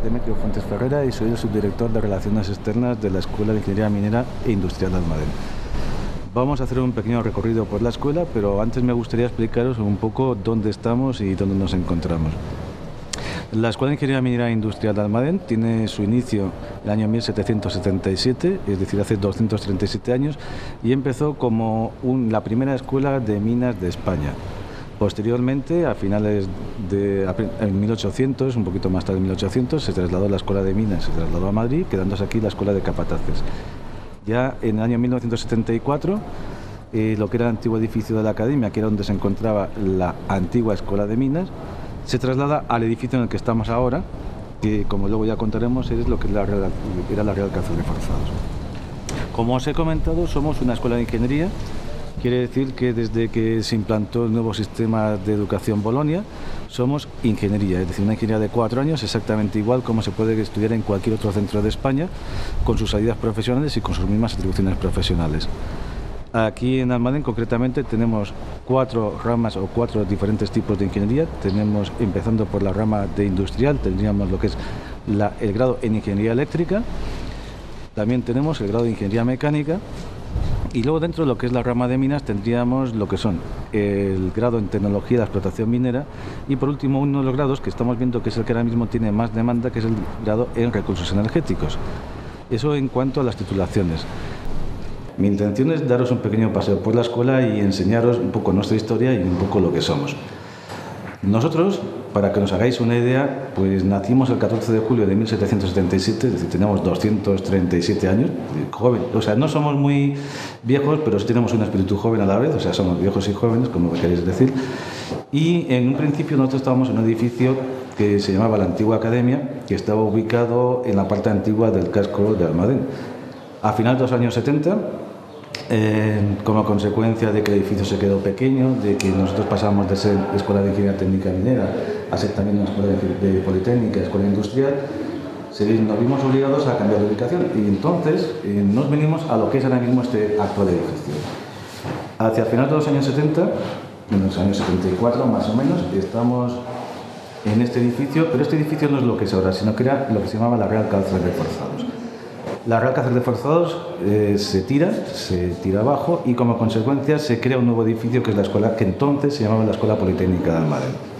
Demetrio Fuentes Ferrera y soy el subdirector de Relaciones Externas de la Escuela de Ingeniería Minera e Industrial de Almadén. Vamos a hacer un pequeño recorrido por la escuela, pero antes me gustaría explicaros un poco dónde estamos y dónde nos encontramos. La Escuela de Ingeniería Minera e Industrial de Almadén tiene su inicio en el año 1777, es decir, hace 237 años, y empezó como la primera escuela de minas de España. Posteriormente, a finales en 1800, un poquito más tarde en 1800, se trasladó la Escuela de Minas, se trasladó a Madrid, quedándose aquí la Escuela de Capataces. Ya en el año 1974, lo que era el antiguo edificio de la Academia, que era donde se encontraba la antigua Escuela de Minas, se traslada al edificio en el que estamos ahora, que, como luego ya contaremos, es lo que era la Real Cárcel de Forzados. Como os he comentado, somos una escuela de ingeniería. Quiere decir que desde que se implantó el nuevo sistema de educación Bolonia, somos ingeniería, es decir, una ingeniería de 4 años, exactamente igual como se puede estudiar en cualquier otro centro de España, con sus salidas profesionales y con sus mismas atribuciones profesionales. Aquí en Almadén, concretamente, tenemos 4 ramas o 4 diferentes tipos de ingeniería. Tenemos, empezando por la rama de industrial, tendríamos lo que es el grado en ingeniería eléctrica, también tenemos el grado de ingeniería mecánica. Y luego dentro de lo que es la rama de minas tendríamos lo que son el grado en tecnología de explotación minera y por último uno de los grados que estamos viendo que es el que ahora mismo tiene más demanda, que es el grado en recursos energéticos. Eso en cuanto a las titulaciones. Mi intención es daros un pequeño paseo por la escuela y enseñaros un poco nuestra historia y un poco lo que somos. Nosotros, para que nos hagáis una idea, pues nacimos el 14 de julio de 1777, es decir, tenemos 237 años, joven. O sea, no somos muy viejos, pero sí tenemos un espíritu joven a la vez, o sea, somos viejos y jóvenes, como queréis decir. Y en un principio nosotros estábamos en un edificio que se llamaba la Antigua Academia, que estaba ubicado en la parte antigua del casco de Almadén. A finales de los años 70, como consecuencia de que el edificio se quedó pequeño, de que nosotros pasamos de ser Escuela de Ingeniería Técnica Minera a ser también una escuela de Politécnica, escuela industrial, nos vimos obligados a cambiar de ubicación y entonces nos venimos a lo que es ahora mismo este actual edificio. Hacia finales de los años 70, en los años 74 más o menos, estamos en este edificio, pero este edificio no es lo que es ahora, sino que era lo que se llamaba la Real Cárcel de Forzados. La Real Cárcel de Forzados se tira abajo y como consecuencia se crea un nuevo edificio que es la escuela que entonces se llamaba la Escuela Politécnica de Almadén.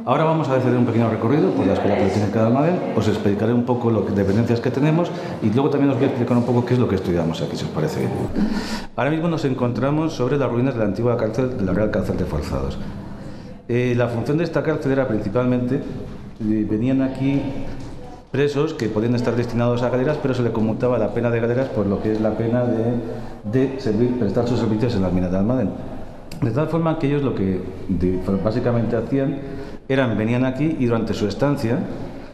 Ahora vamos a hacer un pequeño recorrido por la Escuela Politécnica de Almadén, os explicaré un poco las dependencias que tenemos y luego también os voy a explicar un poco qué es lo que estudiamos aquí, si os parece bien. Ahora mismo nos encontramos sobre las ruinas de la antigua cárcel, de la Real Cárcel de Forzados. La función de esta cárcel era principalmente, venían aquí presos que podían estar destinados a galeras, pero se le conmutaba la pena de galeras por lo que es la pena de prestar sus servicios en las minas de Almadén. De tal forma que ellos lo que básicamente hacían venían aquí y durante su estancia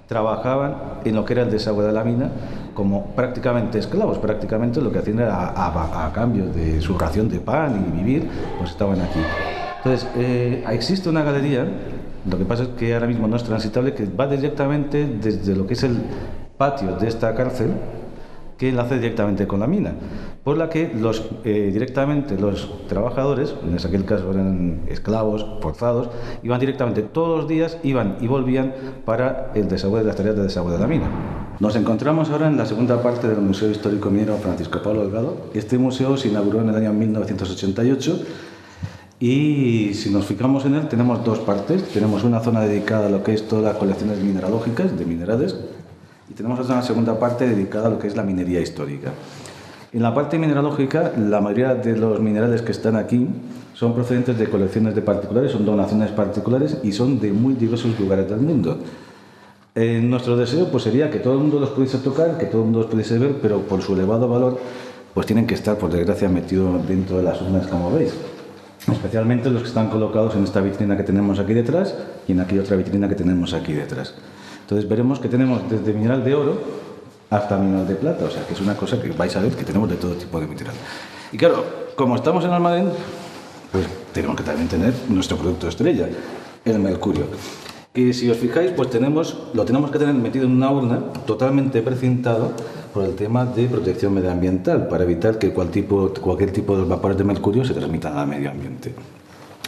trabajaban en lo que era el desagüe de la mina como prácticamente esclavos, prácticamente lo que hacían era a cambio de su ración de pan y vivir, pues estaban aquí. Entonces, existe una galería. Lo que pasa es que ahora mismo no es transitable, que va directamente desde lo que es el patio de esta cárcel, que enlace directamente con la mina, por la que directamente los trabajadores, en aquel caso eran esclavos forzados, iban directamente todos los días, iban y volvían para el desagüe de las tareas de desagüe de la mina. Nos encontramos ahora en la segunda parte del Museo Histórico Minero Francisco Pablo Delgado. Este museo se inauguró en el año 1988. Y si nos fijamos en él, tenemos 2 partes. Tenemos una zona dedicada a lo que es todas las colecciones mineralógicas, de minerales, y tenemos una segunda parte dedicada a lo que es la minería histórica. En la parte mineralógica, la mayoría de los minerales que están aquí son procedentes de colecciones de particulares, son donaciones particulares y son de muy diversos lugares del mundo. Nuestro deseo pues, sería que todo el mundo los pudiese tocar, que todo el mundo los pudiese ver, pero por su elevado valor, pues tienen que estar, por desgracia, metidos dentro de las urnas, como veis. Especialmente los que están colocados en esta vitrina que tenemos aquí detrás y en aquella otra vitrina que tenemos aquí detrás. Entonces veremos que tenemos desde mineral de oro hasta mineral de plata, o sea que es una cosa que vais a ver que tenemos de todo tipo de mineral. Y claro, como estamos en Almadén, pues tenemos que también tener nuestro producto estrella, el mercurio. Que si os fijáis, pues lo tenemos que tener metido en una urna totalmente precintado por el tema de protección medioambiental, para evitar que cualquier tipo de vapores de mercurio se transmitan al medio ambiente.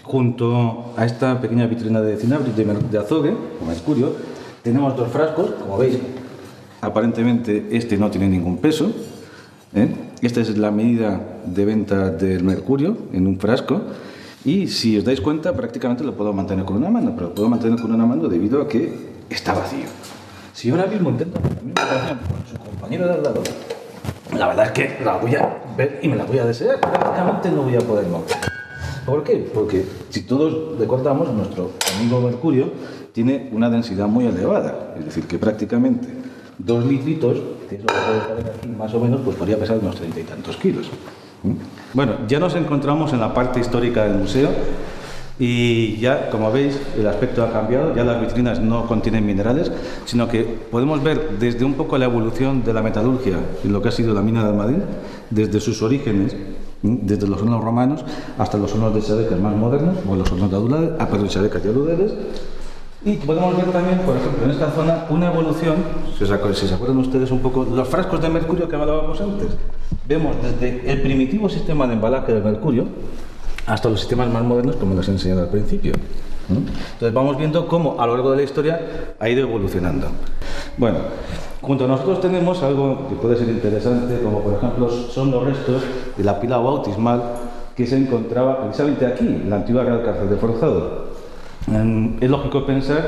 Junto a esta pequeña vitrina de cinabrio de azogue, o mercurio, Tenemos dos frascos, como veis, aparentemente este no tiene ningún peso. Esta es la medida de venta del mercurio en un frasco. Y si os dais cuenta, prácticamente lo puedo mantener con una mano, pero lo puedo mantener con una mano debido a que está vacío. Si yo ahora mismo intento hacer la misma operación con su compañero de al lado, la verdad es que la voy a ver y me la voy a desear. Prácticamente no voy a poder mover. ¿Por qué? Porque si todos recordamos, nuestro amigo mercurio tiene una densidad muy elevada. Es decir, que prácticamente 2 litritos, que es lo que puede caber aquí más o menos, pues podría pesar unos 30 y tantos kilos. Bueno, ya nos encontramos en la parte histórica del museo y ya, como veis, el aspecto ha cambiado. Ya las vitrinas no contienen minerales, sino que podemos ver desde un poco la evolución de la metalurgia y lo que ha sido la mina de Almadén, desde sus orígenes, desde los hornos romanos hasta los hornos de Sabecas más modernos, o los hornos de Adular, Sabecas y Aluderes. Y podemos ver también, por ejemplo, en esta zona, una evolución, si se acuerdan ustedes un poco, los frascos de mercurio que hablábamos antes. Vemos desde el primitivo sistema de embalaje del mercurio hasta los sistemas más modernos, como les he enseñado al principio. Entonces vamos viendo cómo a lo largo de la historia ha ido evolucionando. Bueno, junto a nosotros tenemos algo que puede ser interesante, como por ejemplo son los restos de la pila bautismal que se encontraba precisamente aquí, en la antigua Real Cárcel de Forzado. Es lógico pensar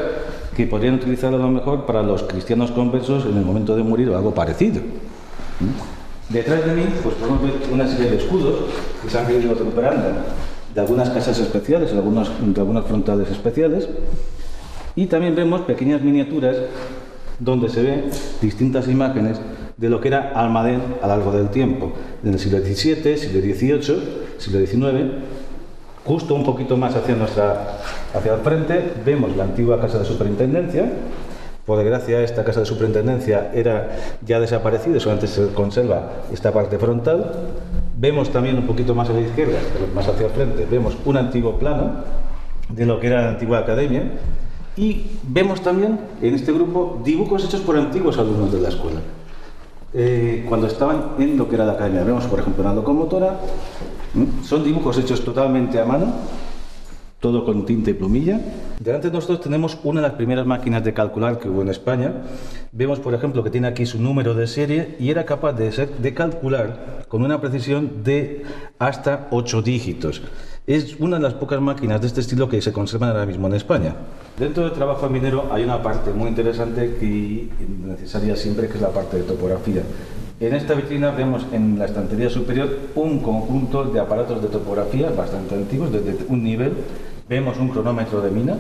que podrían utilizarlo a lo mejor para los cristianos conversos en el momento de morir o algo parecido. Detrás de mí pues podemos ver una serie de escudos que se han ido recuperando de algunas casas especiales, de algunas frontales especiales, y también vemos pequeñas miniaturas donde se ven distintas imágenes de lo que era Almadén a lo largo del tiempo, en el siglo XVII, siglo XVIII, siglo XIX. Justo un poquito más hacia el frente vemos la antigua casa de superintendencia. Por desgracia, esta casa de superintendencia era ya desaparecida, solamente se conserva esta parte frontal. Vemos también un poquito más a la izquierda, pero más hacia el frente, vemos un antiguo plano de lo que era la antigua academia. Y vemos también en este grupo dibujos hechos por antiguos alumnos de la escuela. Cuando estaban en lo que era la academia, vemos por ejemplo una locomotora. Son dibujos hechos totalmente a mano, todo con tinta y plumilla. Delante de nosotros tenemos una de las primeras máquinas de calcular que hubo en España. Vemos, por ejemplo, que tiene aquí su número de serie y era capaz de calcular con una precisión de hasta 8 dígitos. Es una de las pocas máquinas de este estilo que se conservan ahora mismo en España. Dentro del trabajo minero hay una parte muy interesante y necesaria siempre, que es la parte de topografía. En esta vitrina vemos en la estantería superior un conjunto de aparatos de topografía bastante antiguos, desde un nivel. Vemos un cronómetro de mina,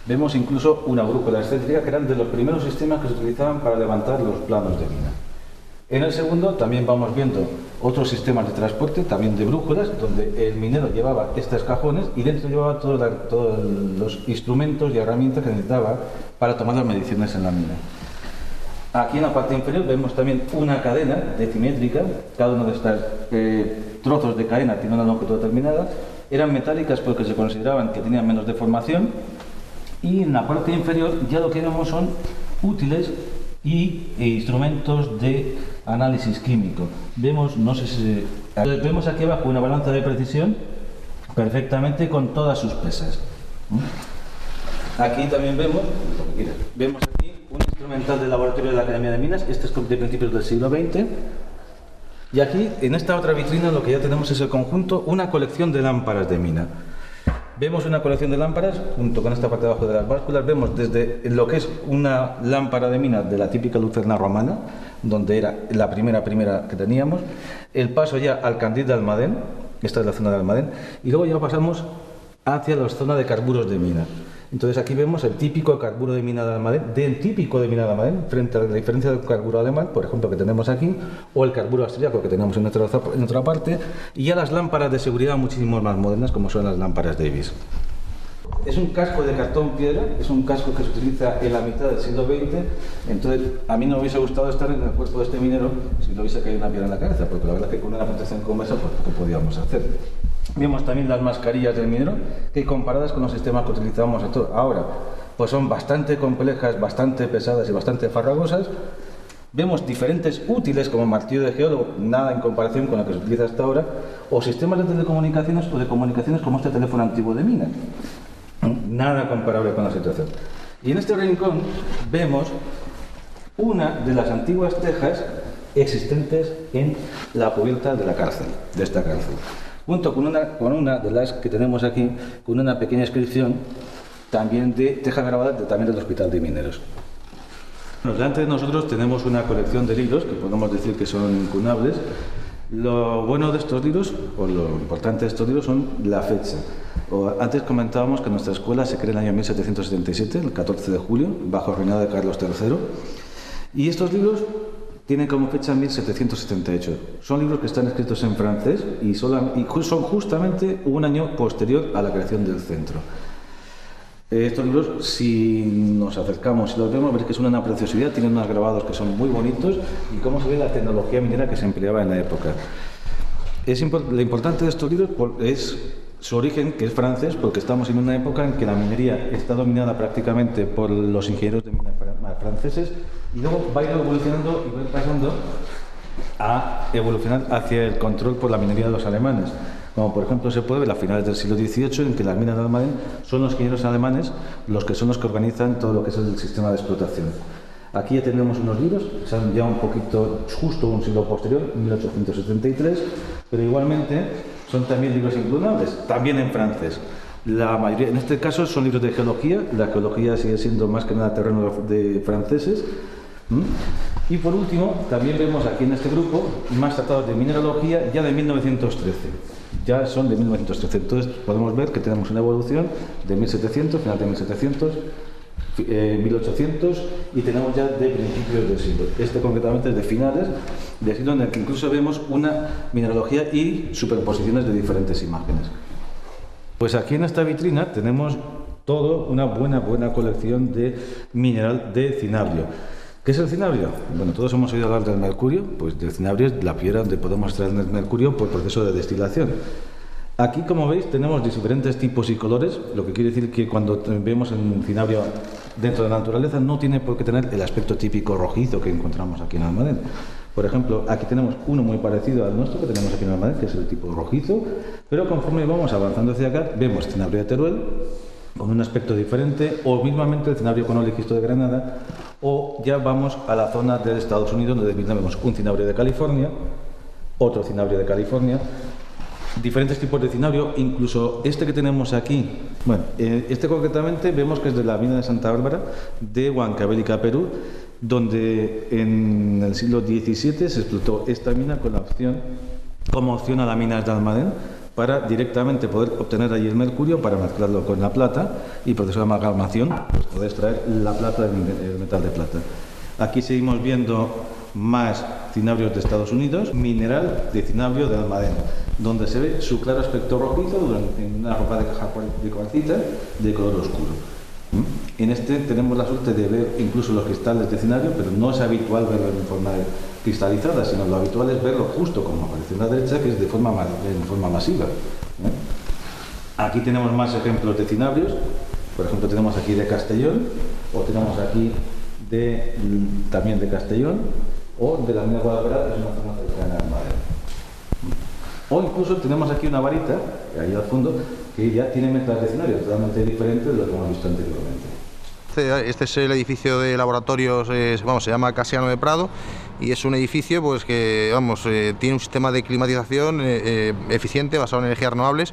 vemos incluso una brújula excéntrica, que eran de los primeros sistemas que se utilizaban para levantar los planos de mina. En el segundo también vamos viendo otros sistemas de transporte, también de brújulas, donde el minero llevaba estos cajones y dentro llevaba todos los instrumentos y herramientas que necesitaba para tomar las mediciones en la mina. Aquí en la parte inferior vemos también una cadena decimétrica. Cada uno de estos trozos de cadena tiene una longitud determinada. Eran metálicas porque se consideraban que tenían menos deformación. Y en la parte inferior ya lo que vemos son útiles e instrumentos de análisis químico. Vemos, no sé si vemos aquí abajo una balanza de precisión perfectamente con todas sus pesas. Aquí también vemos aquí un instrumental del laboratorio de la Academia de Minas. Este es de principios del siglo XX. Y aquí, en esta otra vitrina, lo que ya tenemos es el conjunto, una colección de lámparas de mina. Vemos una colección de lámparas, junto con esta parte de abajo de las básculas, vemos desde lo que es una lámpara de mina de la típica lucerna romana, donde era la primera que teníamos, el paso ya al candil de Almadén, esta es la zona de Almadén, y luego ya pasamos hacia la zona de carburos de mina. Entonces aquí vemos el típico carburo de mina de Almadén, frente a la diferencia del carburo alemán, por ejemplo, que tenemos aquí, o el carburo austríaco que tenemos en otra parte, y ya las lámparas de seguridad muchísimo más modernas, como son las lámparas Davis. Es un casco de cartón piedra, es un casco que se utiliza en la mitad del siglo XX, entonces a mí no me hubiese gustado estar en el cuerpo de este minero si no hubiese caído una piedra en la cabeza, porque la verdad es que con una protección como esa, pues poco podíamos hacer. Vemos también las mascarillas del minero, que comparadas con los sistemas que utilizábamos ahora, pues son bastante complejas, bastante pesadas y bastante farragosas. Vemos diferentes útiles como martillo de geólogo, nada en comparación con lo que se utiliza hasta ahora, o sistemas de telecomunicaciones o de comunicaciones como este teléfono antiguo de mina. Nada comparable con la situación. Y en este rincón vemos una de las antiguas tejas existentes en la cubierta de la cárcel, de esta cárcel, junto con una de las que tenemos aquí, con una pequeña inscripción también de teja grabada también del Hospital de Mineros. Bueno, delante de nosotros tenemos una colección de libros que podemos decir que son incunables. Lo bueno de estos libros, o lo importante de estos libros, son la fecha. Antes comentábamos que nuestra escuela se crea en el año 1777, el 14 de julio, bajo el reinado de Carlos III. Y estos libros tienen como fecha 1778. Son libros que están escritos en francés y son justamente un año posterior a la creación del centro. Estos libros, si nos acercamos y los vemos, veréis que son una preciosidad, tienen unos grabados que son muy bonitos y cómo se ve la tecnología minera que se empleaba en la época. Lo importante de estos libros es su origen, que es francés, porque estamos en una época en que la minería está dominada prácticamente por los ingenieros de minas franceses y luego va a ir evolucionando y va a ir pasando a evolucionar hacia el control por la minería de los alemanes. Como por ejemplo se puede ver a finales del siglo XVIII, en que las minas de Almadén son los ingenieros alemanes los que organizan todo lo que es el sistema de explotación. Aquí ya tenemos unos libros, son ya un poquito, justo un siglo posterior, 1873, pero igualmente son también libros inclunables, también en francés. La mayoría, en este caso, son libros de geología. La geología sigue siendo más que nada terreno de franceses. Y por último, también vemos aquí en este grupo más tratados de mineralogía ya de 1913. Ya son de 1913. Entonces podemos ver que tenemos una evolución de 1700, final de 1700, 1800 y tenemos ya de principios del siglo. Este concretamente es de finales del siglo, en el que incluso vemos una mineralogía y superposiciones de diferentes imágenes. Pues aquí en esta vitrina tenemos toda una buena colección de mineral de cinabrio. ¿Qué es el cinabrio? Bueno, todos hemos oído hablar del mercurio, pues del cinabrio es la piedra donde podemos extraer el mercurio por proceso de destilación. Aquí, como veis, tenemos diferentes tipos y colores, lo que quiere decir que cuando vemos el cinabrio dentro de la naturaleza no tiene por qué tener el aspecto típico rojizo que encontramos aquí en Almadén. Por ejemplo, aquí tenemos uno muy parecido al nuestro que tenemos aquí en Almadén, que es el tipo rojizo, pero conforme vamos avanzando hacia acá, vemos cinabrio de Teruel con un aspecto diferente, o mismamente el cinabrio con oligisto de Granada, o ya vamos a la zona de Estados Unidos, donde vemos un cinabrio de California, otro cinabrio de California, diferentes tipos de cinabrio, incluso este que tenemos aquí. Bueno, este concretamente vemos que es de la mina de Santa Bárbara, de Huancavelica, Perú, donde en el siglo XVII se explotó esta mina con la opción, como opción a la mina de Almadén, para directamente poder obtener allí el mercurio para mezclarlo con la plata y proceso de amalgamación, pues poder extraer la plata del metal de plata. Aquí seguimos viendo más cinabrios de Estados Unidos, mineral de cinabrio de Almadén, donde se ve su claro aspecto rojizo en una ropa de cuarcita de color oscuro. En este tenemos la suerte de ver incluso los cristales de cinabrio, pero no es habitual verlo en forma cristalizada, sino lo habitual es verlo justo como aparece en la derecha, que es de forma masiva. Aquí tenemos más ejemplos de cinabrios, por ejemplo tenemos aquí de Castellón, o tenemos aquí también de Castellón, o de la mina de Guadalajara, que es una zona cercana al Almadén. O incluso tenemos aquí una varita, ahí al fondo, que ya tiene mezclas de cinario totalmente diferentes de lo que hemos visto anteriormente. Este es el edificio de laboratorios, se llama Casiano de Prado, y es un edificio pues que tiene un sistema de climatización eficiente basado en energías renovables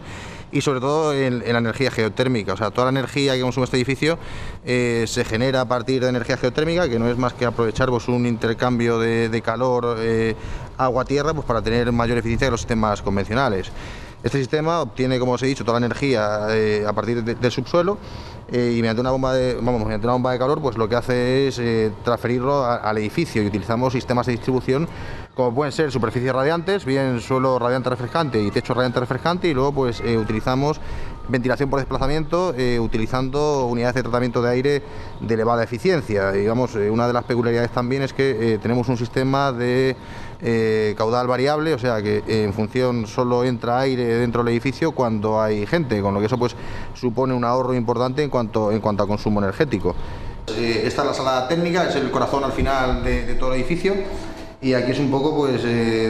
y sobre todo en la energía geotérmica. O sea, toda la energía que consume este edificio se genera a partir de energía geotérmica, que no es más que aprovechar pues, un intercambio de calor agua-tierra pues, para tener mayor eficiencia que los sistemas convencionales. Este sistema obtiene, como os he dicho, toda la energía a partir del subsuelo y mediante una bomba de calor pues lo que hace es transferirlo al edificio, y utilizamos sistemas de distribución como pueden ser superficies radiantes, bien suelo radiante refrescante y techo radiante refrescante, y luego pues utilizamos ventilación por desplazamiento utilizando unidades de tratamiento de aire de elevada eficiencia. Y, una de las peculiaridades también es que tenemos un sistema de caudal variable, o sea que en función solo entra aire dentro del edificio cuando hay gente, con lo que eso pues supone un ahorro importante en cuanto a consumo energético. Esta es la sala técnica, es el corazón al final de todo el edificio, y aquí es un poco pues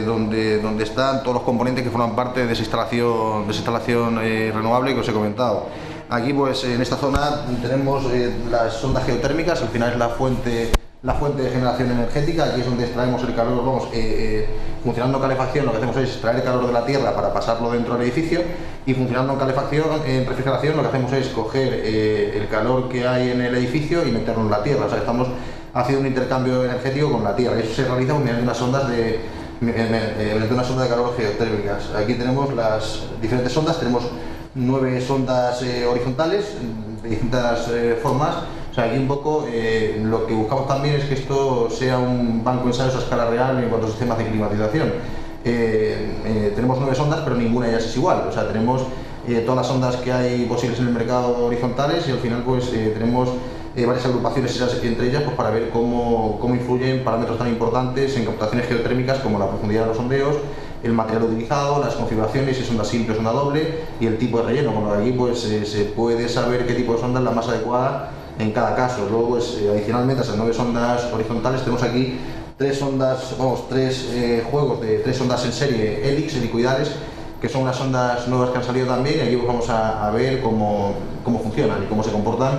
donde están todos los componentes que forman parte de esa instalación renovable que os he comentado. Aquí pues en esta zona tenemos las sondas geotérmicas, al final es la fuente de generación energética. Aquí es donde extraemos el calor, funcionando calefacción, lo que hacemos es extraer el calor de la tierra para pasarlo dentro del edificio, y funcionando en refrigeración, lo que hacemos es coger el calor que hay en el edificio y meterlo en la tierra. O sea, estamos haciendo un intercambio energético con la tierra. Eso se realiza mediante unas sondas mediante una sonda de calor geotérmicas. Aquí tenemos las diferentes sondas, tenemos 9 sondas horizontales de distintas formas. O sea, aquí un poco lo que buscamos también es que esto sea un banco de ensayos a escala real en cuanto a sistemas de climatización. Tenemos 9 sondas, pero ninguna de ellas es igual. O sea, tenemos todas las sondas que hay posibles en el mercado horizontales, y al final pues tenemos varias agrupaciones entre ellas, pues para ver cómo influyen parámetros tan importantes en captaciones geotérmicas como la profundidad de los sondeos, el material utilizado, las configuraciones, si es sonda simple o sonda doble, y el tipo de relleno. Con lo que aquí pues se puede saber qué tipo de sonda es la más adecuada en cada caso. Luego pues adicionalmente a esas 9 sondas horizontales tenemos aquí 3 juegos de 3 sondas en serie Helix helicoidales, que son unas sondas nuevas que han salido también, y aquí pues vamos a ver cómo funcionan y cómo se comportan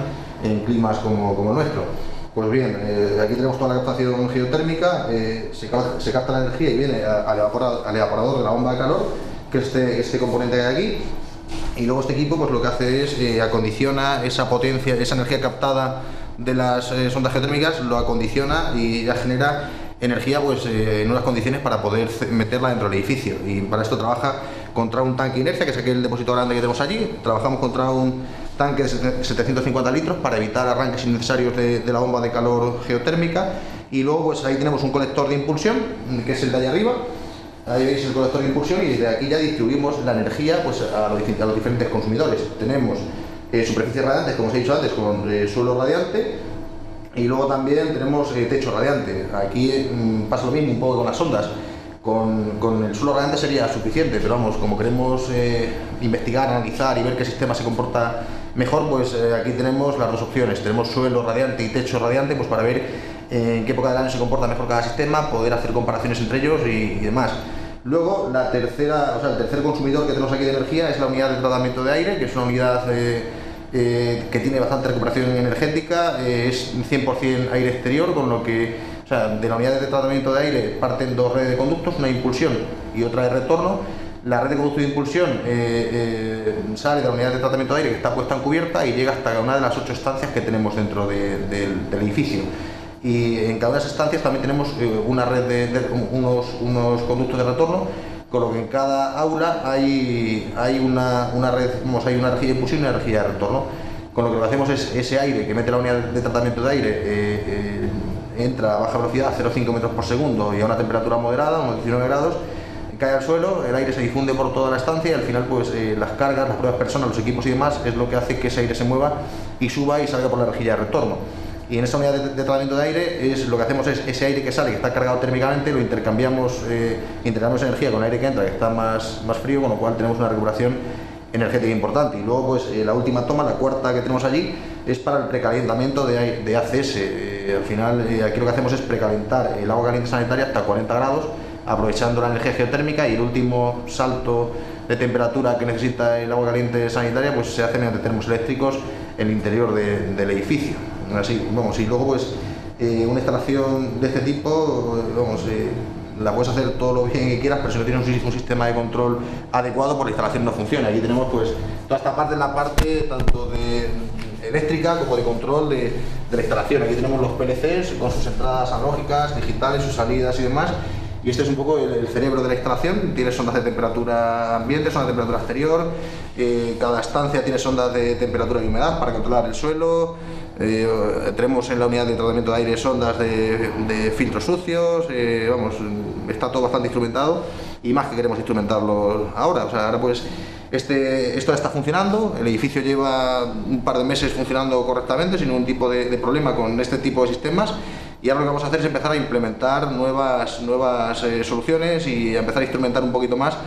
en climas como el nuestro. Pues bien, aquí tenemos toda la captación geotérmica, se capta la energía y viene al evaporador de la bomba de calor, que es este componente que hay aquí, y luego este equipo pues lo que hace es acondiciona esa potencia, esa energía captada de las sondas geotérmicas, lo acondiciona y ya genera energía pues en unas condiciones para poder meterla dentro del edificio. Y para esto trabaja contra un tanque de inercia, que es aquel depósito grande que tenemos allí. Trabajamos contra un tanque de 750 litros para evitar arranques innecesarios de la bomba de calor geotérmica. Y luego pues ahí tenemos un colector de impulsión, que es el de allá arriba. Ahí veis el colector de impulsión, y desde aquí ya distribuimos la energía pues a los diferentes consumidores. Tenemos superficies radiantes, como os he dicho antes, con suelo radiante, y luego también tenemos techo radiante. Aquí pasa lo mismo un poco con las sondas. Con el suelo radiante sería suficiente, pero vamos, como queremos investigar, analizar y ver qué sistema se comporta mejor, pues aquí tenemos las dos opciones. Tenemos suelo radiante y techo radiante, pues para ver en qué época del año se comporta mejor cada sistema, poder hacer comparaciones entre ellos y demás. Luego, el tercer consumidor que tenemos aquí de energía es la unidad de tratamiento de aire, que es una unidad que tiene bastante recuperación energética, es 100% aire exterior, con lo que, o sea, de la unidad de tratamiento de aire parten 2 redes de conductos, una de impulsión y otra de retorno. La red de conducto de impulsión sale de la unidad de tratamiento de aire, que está puesta en cubierta, y llega hasta una de las 8 estancias que tenemos dentro del edificio. Y en cada una de esas estancias también tenemos una red unos conductos de retorno, con lo que en cada aula hay una red, hay una rejilla de impulsión y una rejilla de retorno. Con lo que hacemos es ese aire que mete la unidad de tratamiento de aire entra a baja velocidad, a 0,5 metros por segundo, y a una temperatura moderada, unos 19 grados, cae al suelo, el aire se difunde por toda la estancia, y al final pues las cargas, las pruebas personas, los equipos y demás es lo que hace que ese aire se mueva y suba y salga por la rejilla de retorno. Y en esa unidad de tratamiento de aire lo que hacemos es ese aire que sale, que está cargado térmicamente, lo intercambiamos energía con el aire que entra, que está más frío, con lo cual tenemos una recuperación energética importante. Y luego pues la última toma, la cuarta que tenemos allí, es para el precalentamiento de ACS. Al final aquí lo que hacemos es precalentar el agua caliente sanitaria hasta 40 grados, aprovechando la energía geotérmica, y el último salto de temperatura que necesita el agua caliente sanitaria pues se hace mediante termos eléctricos en el interior del edificio. Así, y luego pues una instalación de este tipo, la puedes hacer todo lo bien que quieras, pero si no tienes un sistema de control adecuado, pues la instalación no funciona. Aquí tenemos pues toda esta parte, la parte tanto de eléctrica como de control de la instalación. Aquí tenemos los PLCs con sus entradas analógicas, digitales, sus salidas y demás. Y este es un poco el cerebro de la instalación. Tiene sondas de temperatura ambiente, sondas de temperatura exterior. Cada estancia tiene sondas de temperatura y humedad para controlar el suelo. Tenemos en la unidad de tratamiento de aire sondas de filtros sucios. Está todo bastante instrumentado, y más que queremos instrumentarlo ahora. Ahora pues esto está funcionando. El edificio lleva un par de meses funcionando correctamente, sin ningún tipo de problema con este tipo de sistemas. Y ahora lo que vamos a hacer es empezar a implementar nuevas soluciones y a empezar a instrumentar un poquito más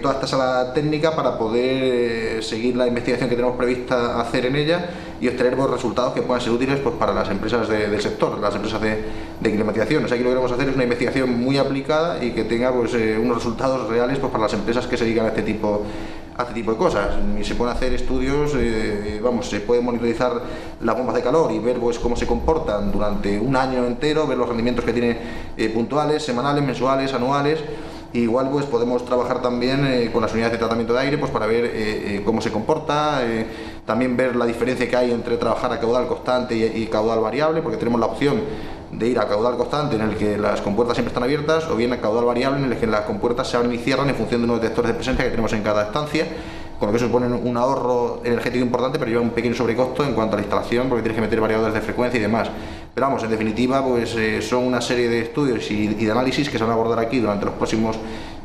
toda esta sala técnica para poder seguir la investigación que tenemos prevista hacer en ella y obtener resultados que puedan ser útiles pues, para las empresas del sector, las empresas de climatización. Aquí lo que queremos hacer es una investigación muy aplicada y que tenga pues, unos resultados reales pues, para las empresas que se dedican a este tipo de cosas. Y se pueden hacer estudios se puede monitorizar las bombas de calor y ver pues cómo se comportan durante un año entero, ver los rendimientos que tiene puntuales, semanales, mensuales, anuales. Igual pues podemos trabajar también con las unidades de tratamiento de aire pues para ver cómo se comporta, también ver la diferencia que hay entre trabajar a caudal constante y caudal variable, porque tenemos la opción de ir a caudal constante en el que las compuertas siempre están abiertas, o bien a caudal variable en el que las compuertas se abren y cierran en función de unos detectores de presencia que tenemos en cada estancia, con lo que eso supone un ahorro energético importante, pero lleva un pequeño sobrecosto en cuanto a la instalación, porque tienes que meter variadores de frecuencia y demás. Pero vamos, en definitiva, pues son una serie de estudios y de análisis que se van a abordar aquí durante los próximos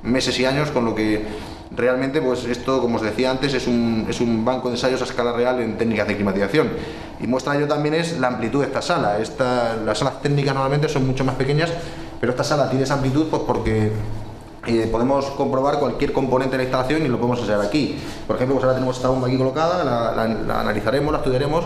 meses y años, con lo que realmente pues esto, como os decía antes, es un banco de ensayos a escala real en técnicas de climatización. Y muestra de ello también es la amplitud de esta sala. Las salas técnicas normalmente son mucho más pequeñas, pero esta sala tiene esa amplitud pues porque podemos comprobar cualquier componente de la instalación y lo podemos ensayar aquí. Por ejemplo, pues ahora tenemos esta bomba aquí colocada, la analizaremos, la estudiaremos,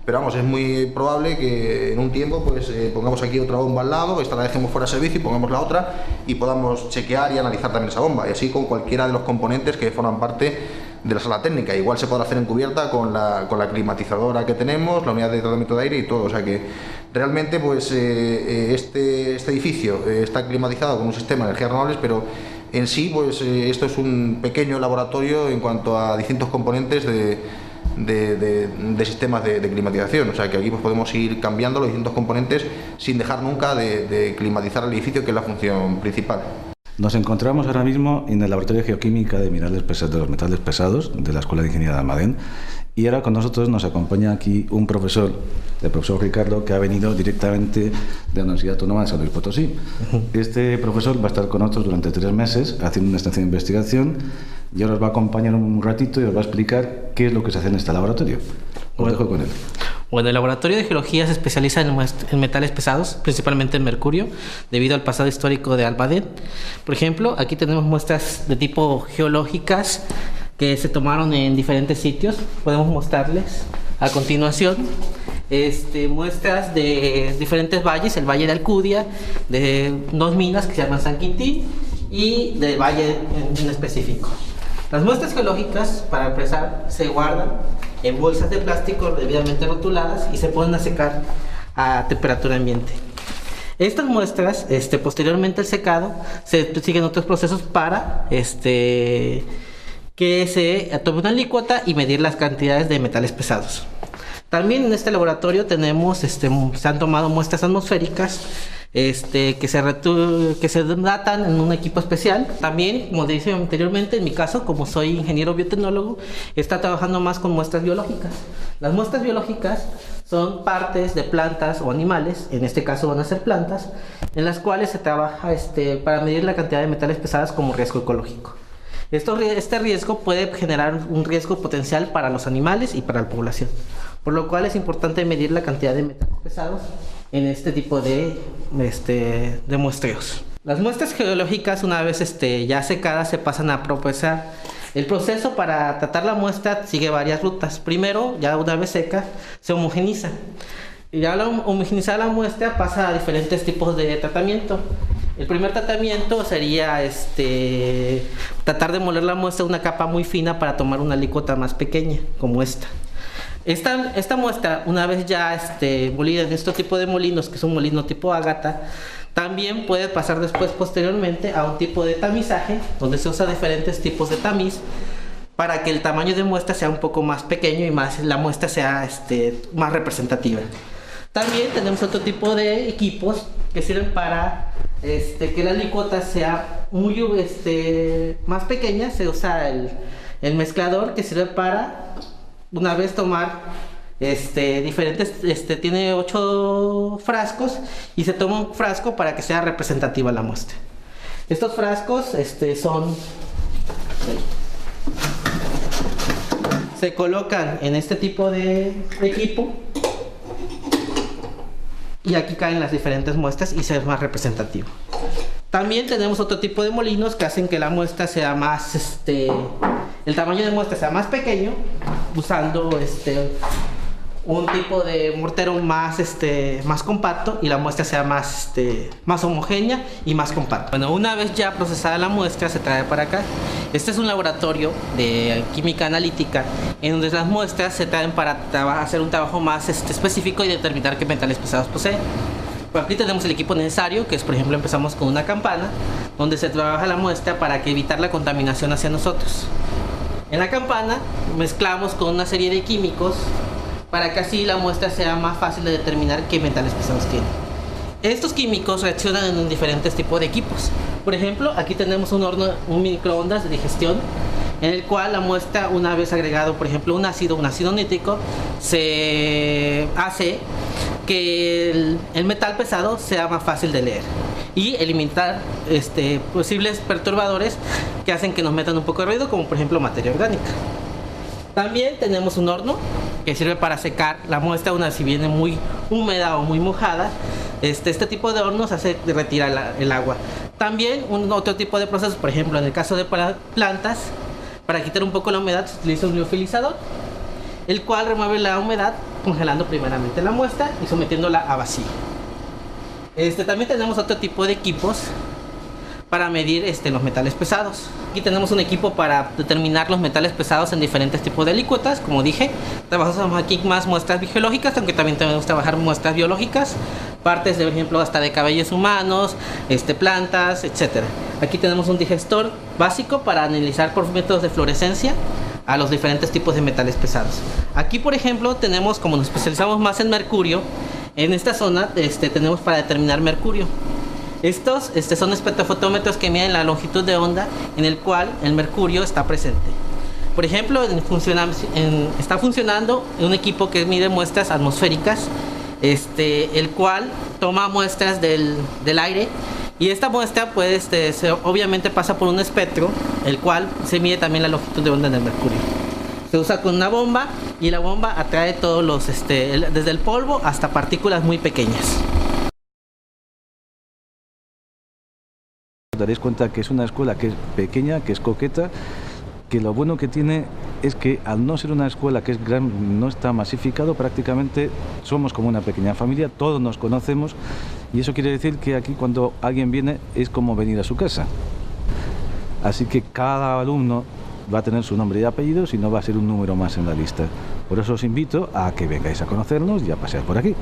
pero vamos, es muy probable que en un tiempo pues pongamos aquí otra bomba al lado, esta la dejemos fuera de servicio y pongamos la otra y podamos chequear y analizar también esa bomba, y así con cualquiera de los componentes que forman parte de la sala técnica. Igual se podrá hacer en cubierta con la climatizadora que tenemos, la unidad de tratamiento de aire y todo, o sea que realmente pues este edificio está climatizado con un sistema de energías renovables, pero en sí pues esto es un pequeño laboratorio en cuanto a distintos componentes de sistemas de climatización, o sea que aquí pues podemos ir cambiando los distintos componentes sin dejar nunca de climatizar el edificio, que es la función principal. Nos encontramos ahora mismo en el Laboratorio de Geoquímica de los metales pesados de la Escuela de Ingeniería de Almadén, y ahora con nosotros nos acompaña aquí un profesor, el profesor Ricardo, que ha venido directamente de la Universidad Autónoma de San Luis Potosí. Este profesor va a estar con nosotros durante 3 meses haciendo una estancia de investigación y ahora os va a acompañar un ratito y os va a explicar qué es lo que se hace en este laboratorio. Os dejo con él. Bueno, el laboratorio de geología se especializa en metales pesados, principalmente en mercurio, debido al pasado histórico de Almadén. Por ejemplo, aquí tenemos muestras de tipo geológicas que se tomaron en diferentes sitios. Podemos mostrarles a continuación muestras de diferentes valles, el Valle de Alcudia, de 2 minas que se llaman San Quintín y del valle en específico. Las muestras geológicas, para empezar, se guardan en bolsas de plástico debidamente rotuladas y se ponen a secar a temperatura ambiente. Estas muestras, posteriormente al secado, se siguen otros procesos para que se tome una alícuota y medir las cantidades de metales pesados. También en este laboratorio tenemos, se han tomado muestras atmosféricas que se datan en un equipo especial. También, como dije anteriormente, en mi caso, como soy ingeniero biotecnólogo, está trabajando más con muestras biológicas. Las muestras biológicas son partes de plantas o animales, en este caso van a ser plantas, en las cuales se trabaja para medir la cantidad de metales pesados como riesgo ecológico. Este riesgo puede generar un riesgo potencial para los animales y para la población, por lo cual es importante medir la cantidad de metales pesados en este tipo de muestreos. Las muestras geológicas, una vez ya secadas, se pasan a procesar. El proceso para tratar la muestra sigue varias rutas. Primero, ya una vez seca, se homogeniza. Y ya al homogenizar la muestra pasa a diferentes tipos de tratamiento. El primer tratamiento sería tratar de moler la muestra a una capa muy fina para tomar una alícuota más pequeña, como esta. Esta muestra, una vez ya molida en este tipo de molinos, que es un molino tipo ágata, también puede pasar después, posteriormente, a un tipo de tamizaje, donde se usa diferentes tipos de tamiz para que el tamaño de muestra sea un poco más pequeño y la muestra sea más representativa. También tenemos otro tipo de equipos que sirven para que la alícuota sea muy más pequeña. Se usa el mezclador, que sirve para, una vez tomar diferentes, tiene 8 frascos y se toma un frasco para que sea representativa la muestra. Estos frascos se colocan en este tipo de equipo y aquí caen las diferentes muestras y se ve más representativo. También tenemos otro tipo de molinos que hacen que la muestra sea más, el tamaño de muestra sea más pequeño, usando un tipo de mortero más, más compacto y la muestra sea más, más homogénea y más compacta. Bueno, una vez ya procesada la muestra se trae para acá. Este es un laboratorio de química analítica en donde las muestras se traen para hacer un trabajo más específico y determinar qué metales pesados posee. Por aquí tenemos el equipo necesario, que es, por ejemplo, empezamos con una campana donde se trabaja la muestra para evitar la contaminación hacia nosotros. En la campana mezclamos con una serie de químicos para que así la muestra sea más fácil de determinar qué metales pesados tiene. Estos químicos reaccionan en diferentes tipos de equipos. Por ejemplo, aquí tenemos un horno, un microondas de digestión, en el cual la muestra, una vez agregado, por ejemplo, un ácido nítrico, se hace que el metal pesado sea más fácil de leer y eliminar posibles perturbadores que hacen que nos metan un poco de ruido, como por ejemplo materia orgánica. También tenemos un horno que sirve para secar la muestra una vez si viene muy húmeda o muy mojada. Este tipo de hornos hace retirar el agua. También otro tipo de procesos, por ejemplo, en el caso de plantas, para quitar un poco la humedad se utiliza un liofilizador, el cual remueve la humedad congelando primeramente la muestra y sometiéndola a vacío. También tenemos otro tipo de equipos para medir los metales pesados. Aquí tenemos un equipo para determinar los metales pesados en diferentes tipos de alícuotas. Como dije, trabajamos aquí más muestras biológicas, aunque también tenemos que trabajar muestras biológicas, partes, por ejemplo, hasta de cabellos humanos, plantas, etc. Aquí tenemos un digestor básico para analizar por métodos de fluorescencia a los diferentes tipos de metales pesados. Aquí, por ejemplo, tenemos, como nos especializamos más en mercurio, en esta zona tenemos para determinar mercurio. Estos son espectrofotómetros que miden la longitud de onda en el cual el mercurio está presente. Por ejemplo, está funcionando un equipo que mide muestras atmosféricas, el cual toma muestras del aire, y esta muestra pues, obviamente pasa por un espectro, el cual se mide también la longitud de onda del mercurio. Se usa con una bomba y la bomba atrae todos los, desde el polvo hasta partículas muy pequeñas. Os daréis cuenta que es una escuela que es pequeña, que es coqueta, que lo bueno que tiene es que al no ser una escuela que es gran, no está masificado, prácticamente somos como una pequeña familia, todos nos conocemos, y eso quiere decir que aquí cuando alguien viene es como venir a su casa. Así que cada alumno va a tener su nombre y apellidos y no va a ser un número más en la lista. Por eso os invito a que vengáis a conocernos y a pasear por aquí.